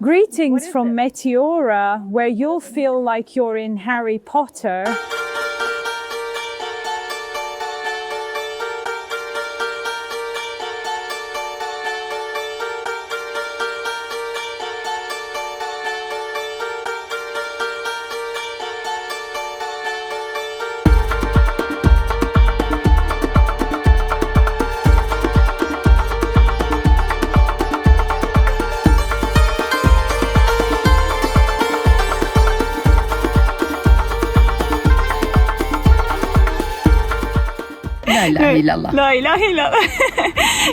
Greetings from Meteora, where you'll feel like you're in Harry Potter. La ilahe illallah. La ilahe illallah.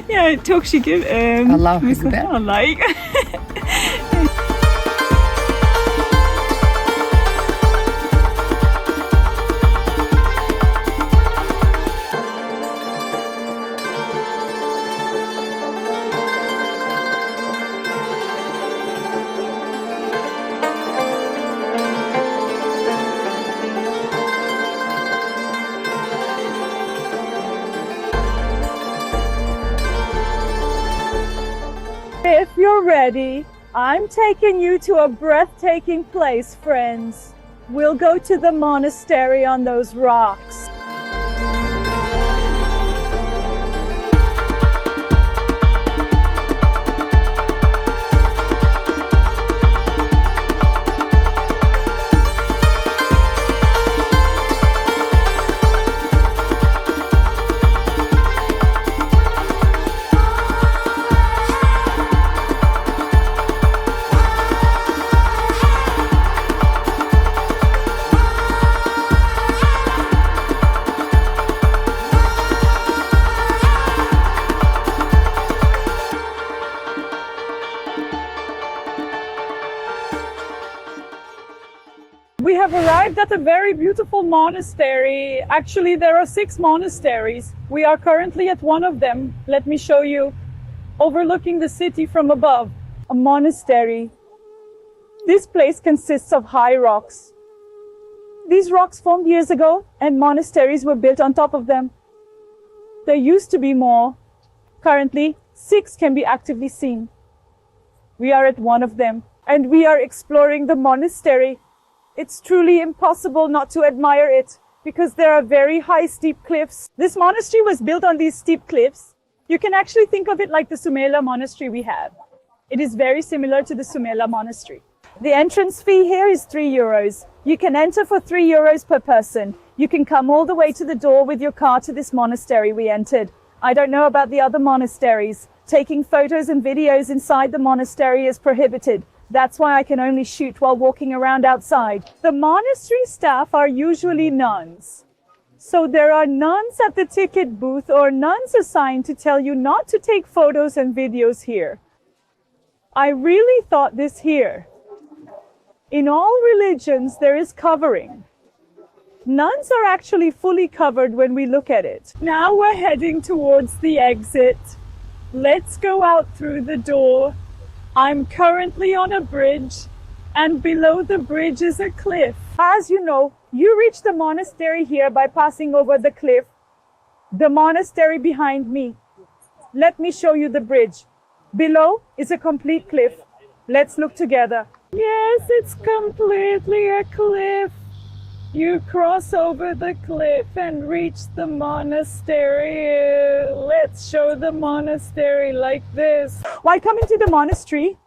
Yani çok şükür. Allahu Ekber. Allah'a ekber. If you're ready, I'm taking you to a breathtaking place, friends. We'll go to the monastery on those rocks. We have arrived at a very beautiful monastery. Actually, there are 6 monasteries. We are currently at one of them. Let me show you. Overlooking the city from above. A monastery. This place consists of high rocks. These rocks formed years ago, and monasteries were built on top of them. There used to be more. Currently, 6 can be actively seen. We are at one of them, and we are exploring the monastery. It's truly impossible not to admire it because there are very high steep cliffs. This monastery was built on these steep cliffs. You can actually think of it like the Sumela monastery we have. It is very similar to the Sumela monastery. The entrance fee here is €3. You can enter for €3 per person. You can come all the way to the door with your car to this monastery we entered. I don't know about the other monasteries. Taking photos and videos inside the monastery is prohibited. That's why I can only shoot while walking around outside. The monastery staff are usually nuns. So there are nuns at the ticket booth or nuns assigned to tell you not to take photos and videos here. I really thought this here. In all religions, there is covering. Nuns are actually fully covered when we look at it. Now we're heading towards the exit. Let's go out through the door. I'm currently on a bridge, and below the bridge is a cliff. As you know, you reach the monastery here by passing over the cliff. The monastery behind me. Let me show you the bridge. Below is a complete cliff. Let's look together. Yes, it's completely a cliff. You cross over the cliff and reach the monastery. Let's show the monastery like this. While coming to the monastery,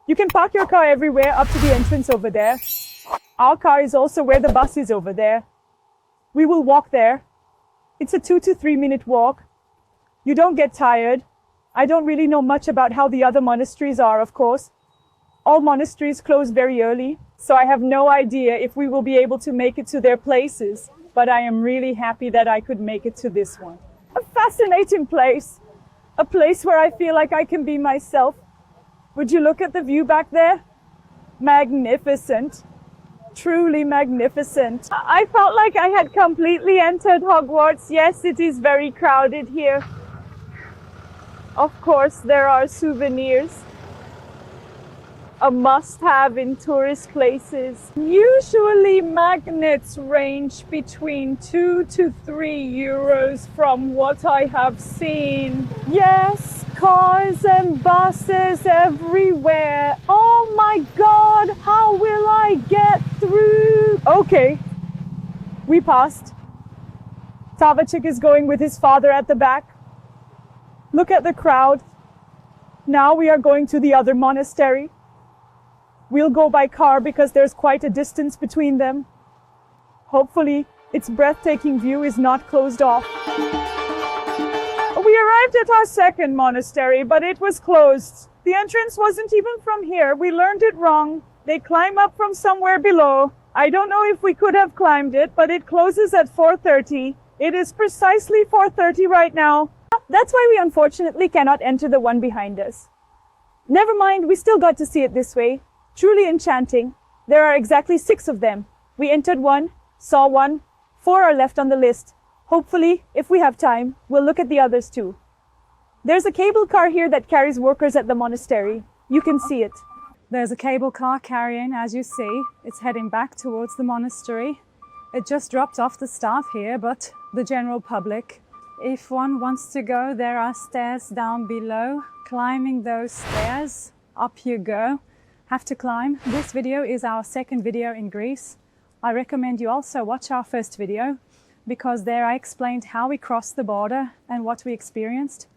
you can park your car everywhere up to the entrance over there. Our car is also where the bus is over there. We will walk there. It's a 2 to 3 minute walk. You don't get tired. I don't really know much about how the other monasteries are, of course. All monasteries close very early, so I have no idea if we will be able to make it to their places, but I am really happy that I could make it to this one. A fascinating place, a place where I feel like I can be myself. Would you look at the view back there? Magnificent, truly magnificent. I felt like I had completely entered Hogwarts. Yes, it is very crowded here. Of course, there are souvenirs. A must-have in tourist places. Usually magnets range between 2 to 3 euros from what I have seen. Yes, cars and buses everywhere. All Okay, we passed. Tavachik is going with his father at the back. Look at the crowd. Now we are going to the other monastery. We'll go by car because there's quite a distance between them. Hopefully, its breathtaking view is not closed off. We arrived at our second monastery, but it was closed. The entrance wasn't even from here. We learned it wrong. They climb up from somewhere below. I don't know if we could have climbed it, but it closes at 4:30. It is precisely 4:30 right now. That's why we unfortunately cannot enter the one behind us. Never mind, we still got to see it this way. Truly enchanting. There are exactly 6 of them. We entered one, saw one, 4 are left on the list. Hopefully, if we have time, we'll look at the others too. There's a cable car here that carries workers at the monastery. You can see it. There's a cable car carrying, as you see. It's heading back towards the monastery. It just dropped off the staff here, but the general public. If one wants to go, there are stairs down below. Climbing those stairs, up you go. Have to climb. This video is our second video in Greece. I recommend you also watch our first video, because there I explained how we crossed the border and what we experienced.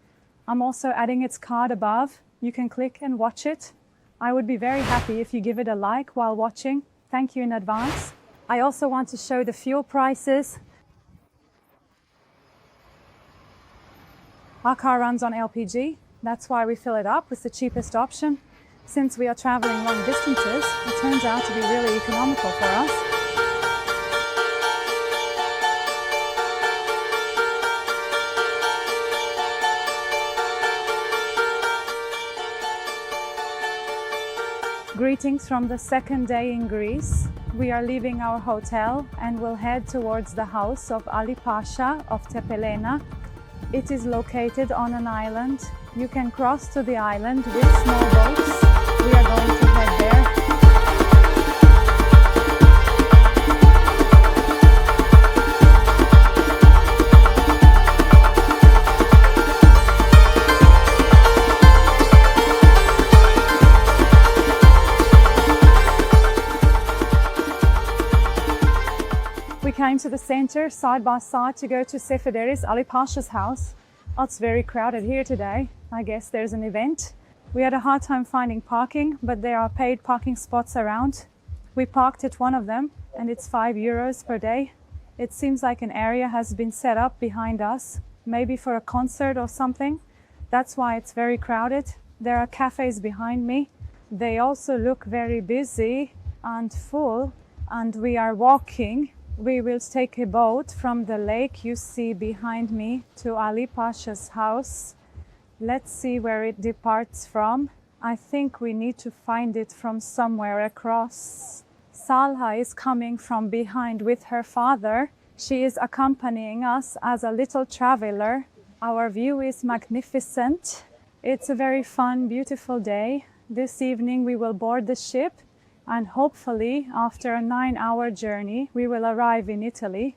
I'm also adding its card above. You can click and watch it. I would be very happy if you give it a like while watching. Thank you in advance. I also want to show the fuel prices. Our car runs on LPG. That's why we fill it up with the cheapest option. Since we are traveling long distances, it turns out to be really economical for us. Greetings from the second day in Greece. We are leaving our hotel and will head towards the house of Ali Pasha of Tepelena. It is located on an island. You can cross to the island with small boats. We are going to head there. We came to the center side by side to go to Sefederis, Ali Pasha's house. Oh, it's very crowded here today. I guess there's an event. We had a hard time finding parking, but there are paid parking spots around. We parked at one of them and it's €5 per day. It seems like an area has been set up behind us, maybe for a concert or something. That's why it's very crowded. There are cafes behind me. They also look very busy and full, and we are walking. We will take a boat from the lake you see behind me to Ali Pasha's house. Let's see where it departs from. I think we need to find it from somewhere across. Salha is coming from behind with her father. She is accompanying us as a little traveler. Our view is magnificent. It's a very fun, beautiful day. This evening we will board the ship. And hopefully, after a 9-hour journey, we will arrive in Italy.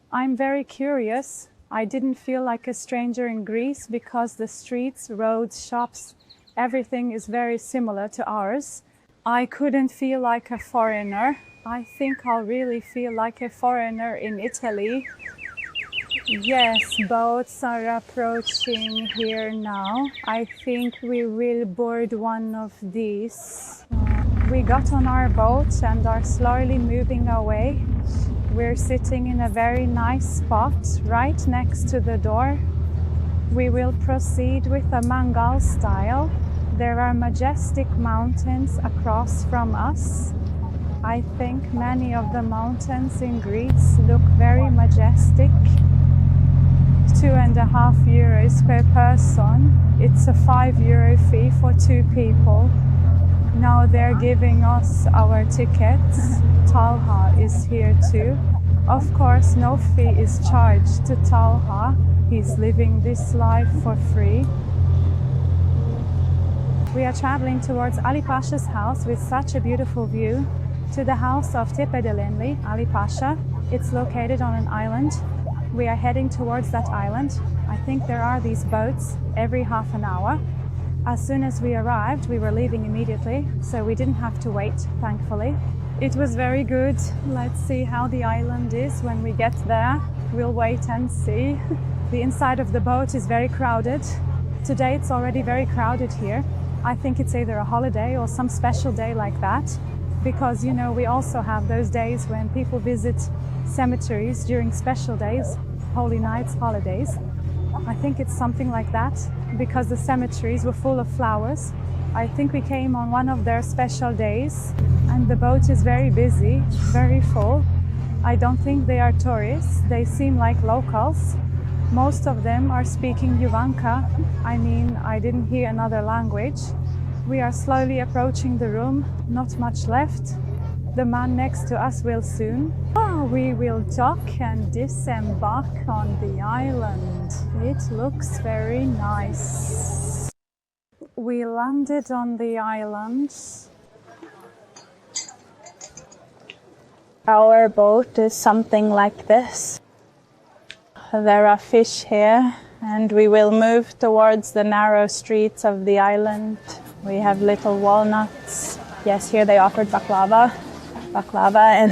I'm very curious. I didn't feel like a stranger in Greece because the streets, roads, shops, everything is very similar to ours. I couldn't feel like a foreigner. I think I'll really feel like a foreigner in Italy. Yes, boats are approaching here now. I think we will board one of these. We got on our boat and are slowly moving away. We're sitting in a very nice spot right next to the door. We will proceed with a mangal style. There are majestic mountains across from us. I think many of the mountains in Greece look very majestic. €2.5 per person. It's a €5 fee for 2 people. Now they're giving us our tickets. Talha is here too. Of course, no fee is charged to Talha. He's living this life for free. We are traveling towards Ali Pasha's house with such a beautiful view. To the house of Tepedelenli, Ali Pasha. It's located on an island. We are heading towards that island. I think there are these boats every half an hour. As soon as we arrived, we were leaving immediately, so we didn't have to wait, thankfully. It was very good. Let's see how the island is when we get there. We'll wait and see. The inside of the boat is very crowded. Today it's already very crowded here. I think it's either a holiday or some special day like that, because you know we also have those days when people visit cemeteries during special days, holy nights, holidays. I think it's something like that, because the cemeteries were full of flowers. I think we came on one of their special days, and the boat is very busy, very full. I don't think they are tourists, they seem like locals. Most of them are speaking Yuvanka. I mean, I didn't hear another language. We are slowly approaching the room, not much left. The man next to us will soon. We will dock and disembark on the island. It looks very nice. We landed on the island. Our boat is something like this. There are fish here, and we will move towards the narrow streets of the island. We have little walnuts. Yes, here they offered baklava and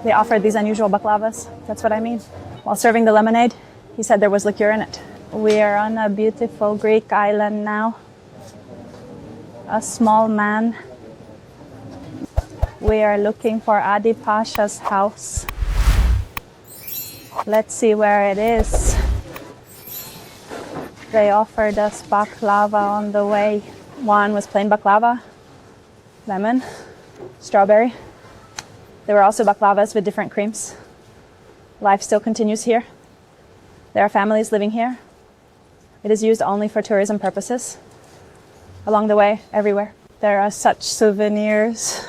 they offered these unusual baklavas. That's what I mean. While serving the lemonade, he said there was liqueur in it. We are on a beautiful Greek island now. A small man. We are looking for Adi Pasha's house. Let's see where it is. They offered us baklava on the way. One was plain baklava, lemon, strawberry. There were also baklavas with different creams. Life still continues here. There are families living here. It is used only for tourism purposes. Along the way, everywhere. There are such souvenirs.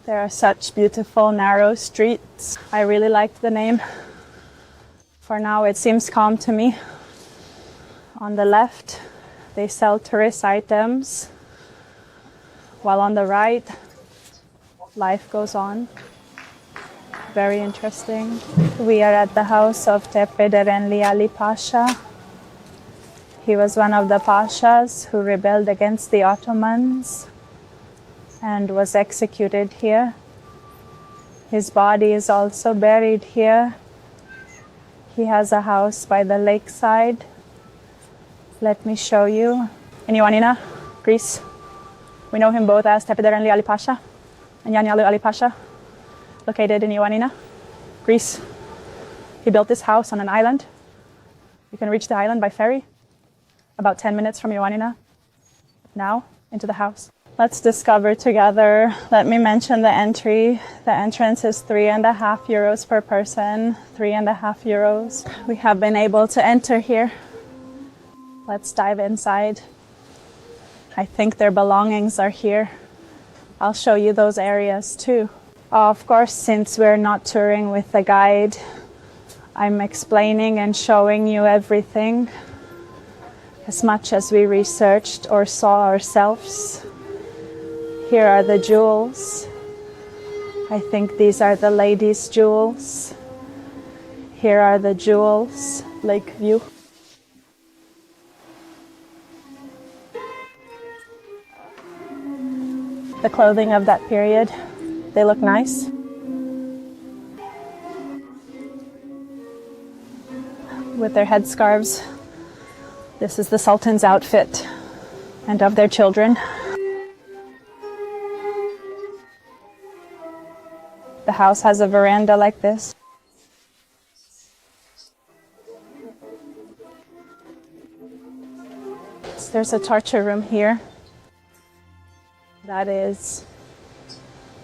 There are such beautiful narrow streets. I really liked the name. For now, it seems calm to me. On the left, they sell tourist items, while on the right, life goes on. Very interesting. We are at the house of Tepederenli Ali Pasha. He was one of the pashas who rebelled against the Ottomans and was executed here. His body is also buried here. He has a house by the lakeside. Let me show you. In Ioannina, Greece. We know him both as Tepederenli Ali Pasha and Yanya Ali Pasha, located in Ioannina, Greece. He built this house on an island. You can reach the island by ferry, about 10 minutes from Ioannina. Now, into the house. Let's discover together. Let me mention the entry. The entrance is €3.50 per person, €3.50. We have been able to enter here. Let's dive inside. I think their belongings are here. I'll show you those areas too. Of course, since we're not touring with a guide, I'm explaining and showing you everything as much as we researched or saw ourselves. Here are the jewels. I think these are the ladies' jewels. Here are the jewels, lake view. The clothing of that period, they look nice. With their headscarves. This is the Sultan's outfit and of their children. The house has a veranda like this. There's a torture room here. That is,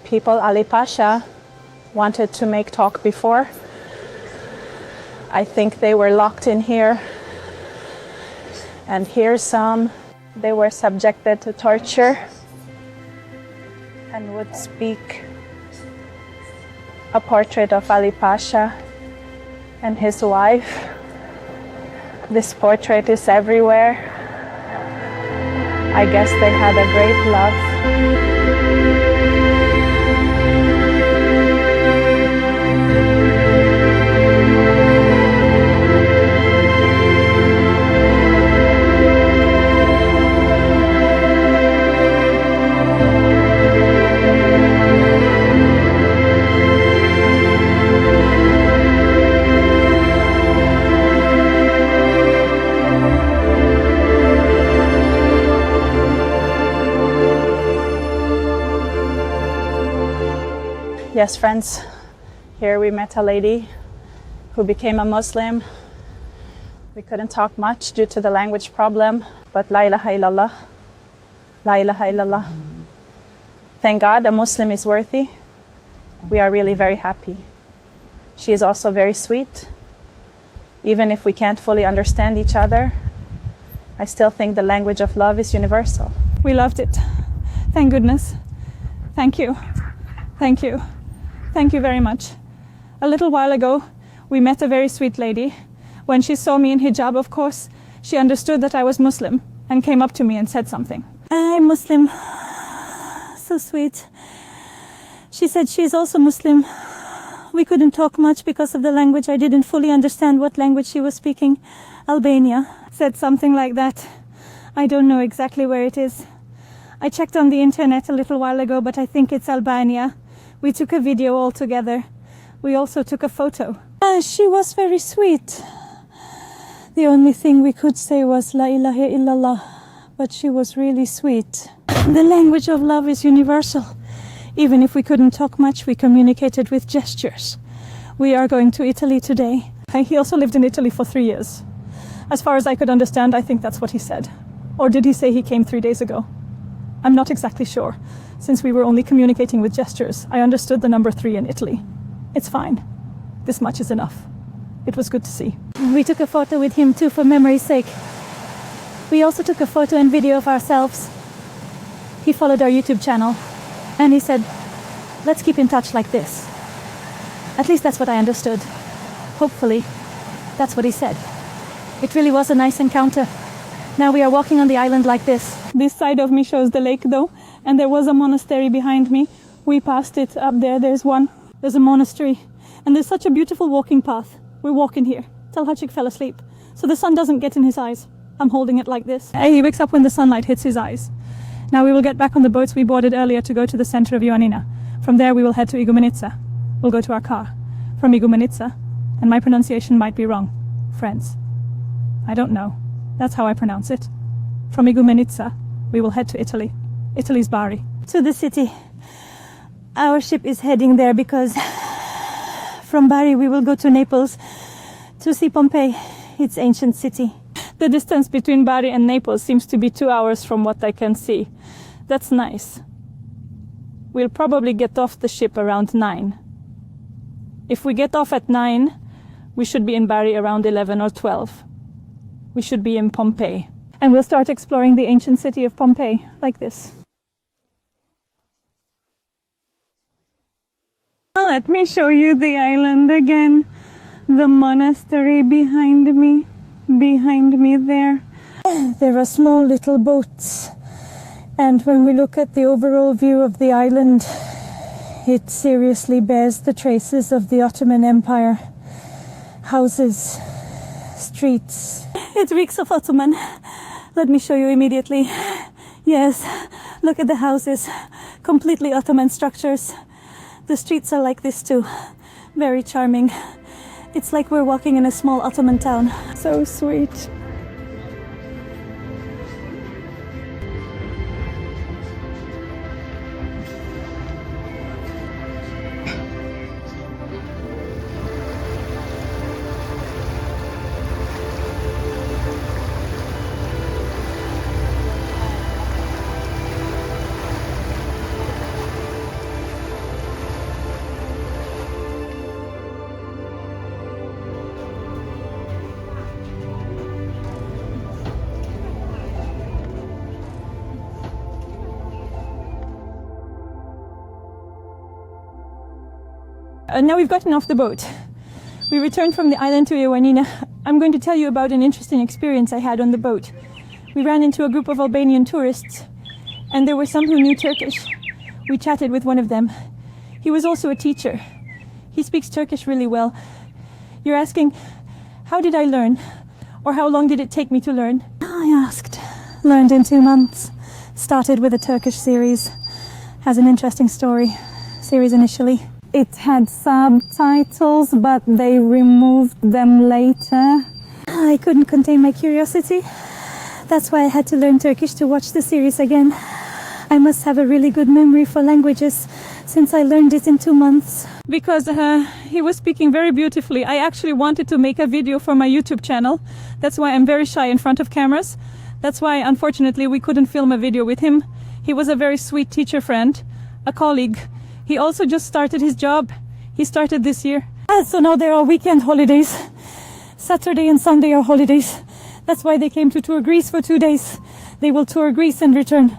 people Ali Pasha wanted to make talk before. I think they were locked in here. And here's some. They were subjected to torture and would speak. A portrait of Ali Pasha and his wife. This portrait is everywhere. I guess they had a great love. Yes, friends, here we met a lady who became a Muslim. We couldn't talk much due to the language problem, but la ilaha illallah, la ilaha illallah. Thank God a Muslim is worthy. We are really very happy. She is also very sweet. Even if we can't fully understand each other, I still think the language of love is universal. We loved it. Thank goodness. Thank you. Thank you. Thank you very much. A little while ago, we met a very sweet lady. When she saw me in hijab, of course, she understood that I was Muslim and came up to me and said something. I'm Muslim. So sweet. She said she's also Muslim. We couldn't talk much because of the language. I didn't fully understand what language she was speaking. Albania. Said something like that. I don't know exactly where it is. I checked on the internet a little while ago, but I think it's Albania. We took a video all together. We also took a photo. She was very sweet. The only thing we could say was La ilaha illallah, but she was really sweet. The language of love is universal. Even if we couldn't talk much, we communicated with gestures. We are going to Italy today. He also lived in Italy for 3 years. As far as I could understand, I think that's what he said. Or did he say he came 3 days ago? I'm not exactly sure. Since we were only communicating with gestures, I understood the number 3 in Italy. It's fine. This much is enough. It was good to see. We took a photo with him too for memory's sake. We also took a photo and video of ourselves. He followed our YouTube channel and he said, let's keep in touch like this. At least that's what I understood. Hopefully, that's what he said. It really was a nice encounter. Now we are walking on the island like this. This side of me shows the lake though, and there was a monastery behind me. We passed it up there. There's one. There's a monastery. And there's such a beautiful walking path. We're walking here. Talhachik fell asleep, so the sun doesn't get in his eyes. I'm holding it like this. He wakes up when the sunlight hits his eyes. Now we will get back on the boats we boarded earlier to go to the center of Ioannina. From there we will head to Igumenica. We'll go to our car. From Igumenica, and my pronunciation might be wrong, friends. I don't know. That's how I pronounce it. From Igumenica, we will head to Italy. Italy's Bari. To the city. Our ship is heading there because from Bari we will go to Naples to see Pompeii, its ancient city. The distance between Bari and Naples seems to be 2 hours from what I can see. That's nice. We'll probably get off the ship around 9. If we get off at 9, we should be in Bari around 11 or 12. We should be in Pompeii. And we'll start exploring the ancient city of Pompeii, like this. Let me show you the island again. The monastery behind me there. There are small little boats. And when we look at the overall view of the island, it seriously bears the traces of the Ottoman Empire. Houses, streets. It reeks of Ottoman. Let me show you immediately. Yes, look at the houses. Completely Ottoman structures. The streets are like this too. Very charming. It's like we're walking in a small Ottoman town. So sweet. Now we've gotten off the boat. We returned from the island to Ioannina. I'm going to tell you about an interesting experience I had on the boat. We ran into a group of Albanian tourists, and there were some who knew Turkish. We chatted with one of them. He was also a teacher. He speaks Turkish really well. You're asking, how did I learn? Or how long did it take me to learn? I asked. Learned in 2 months. Started with a Turkish series. Has an interesting series initially. It had subtitles, but they removed them later. I couldn't contain my curiosity. That's why I had to learn Turkish to watch the series again. I must have a really good memory for languages since I learned it in 2 months. Because he was speaking very beautifully. I actually wanted to make a video for my YouTube channel. That's why I'm very shy in front of cameras. That's why, unfortunately, we couldn't film a video with him. He was a very sweet teacher friend, a colleague. He also just started his job. He started this year. So now there are weekend holidays. Saturday and Sunday are holidays. That's why they came to tour Greece for 2 days. They will tour Greece and return.